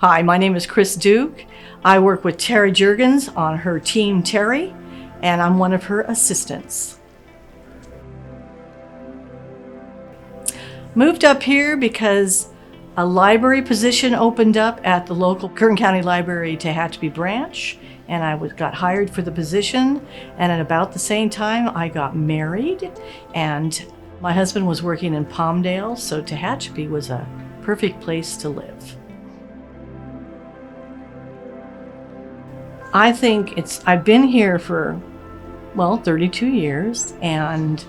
Hi, my name is Kris Duke. I work with Terri J on her Team Terri, and I'm one of her assistants. Moved up here because a library position opened up at the local Kern County Library Tehachapi branch, and I got hired for the position. And at about the same time, I got married, and my husband was working in Palmdale, so Tehachapi was a perfect place to live. I think I've been here for, 32 years, and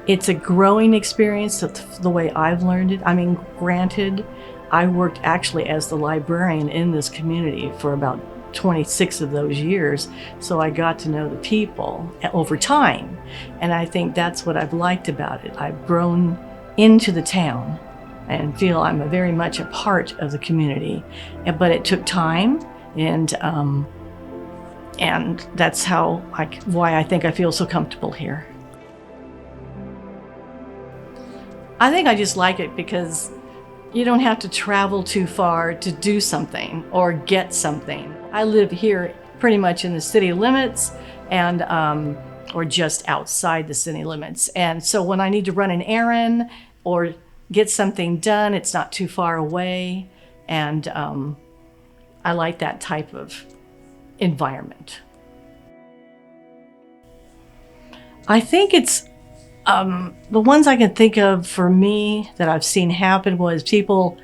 it's a growing experience the way I've learned it. I mean, granted, I worked actually as the librarian in this community for about 26 of those years, so I got to know the people over time, and I think that's what I've liked about it. I've grown into the town and feel I'm very much a part of the community, but it took time, and that's why I think I feel so comfortable here. I think I just like it because you don't have to travel too far to do something or get something. I live here pretty much in the city limits and or just outside the city limits. And so when I need to run an errand or get something done, it's not too far away. And I like that type of environment. I think it's the ones I can think of for me that I've seen happen was people,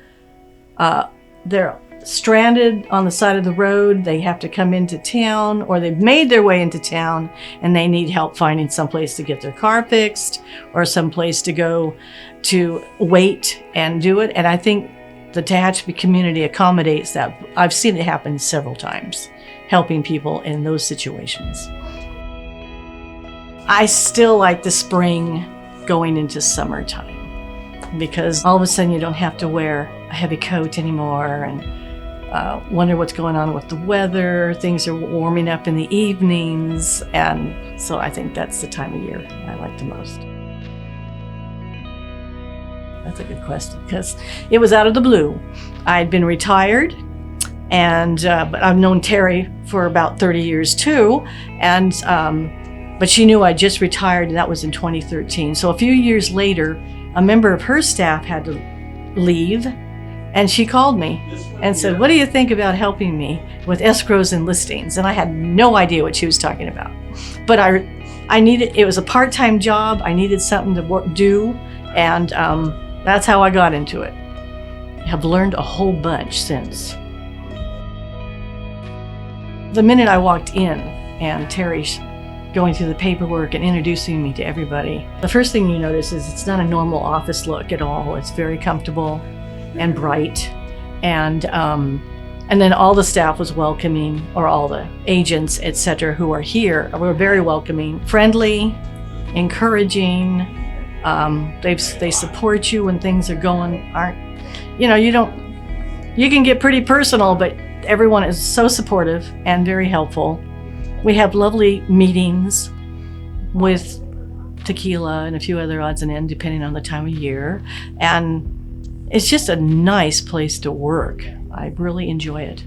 they're stranded on the side of the road, they have to come into town, or they've made their way into town and they need help finding someplace to get their car fixed or someplace to go to wait and do it. And I think the Tehachapi community accommodates that. I've seen it happen several times, helping people in those situations. I still like the spring going into summertime because all of a sudden you don't have to wear a heavy coat anymore and wonder what's going on with the weather. Things are warming up in the evenings, and so I think that's the time of year I like the most. That's a good question because it was out of the blue. I'd been retired, and but I've known Terri for about 30 years too, and but she knew I just retired, and that was in 2013. So a few years later, a member of her staff had to leave, and she called me and said, "What do you think about helping me with escrows and listings?" And I had no idea what she was talking about. But I needed, it was a part-time job. I needed something to do, and that's how I got into it. I have learned a whole bunch since. The minute I walked in and Terry's going through the paperwork and introducing me to everybody, the first thing you notice is it's not a normal office look at all. It's very comfortable and bright, and then all the staff was welcoming, or all the agents, etc., who are here were very welcoming, friendly, encouraging. They support you when things are you can get pretty personal, but everyone is so supportive and very helpful. We have lovely meetings with tequila and a few other odds and ends depending on the time of year. And it's just a nice place to work. I really enjoy it.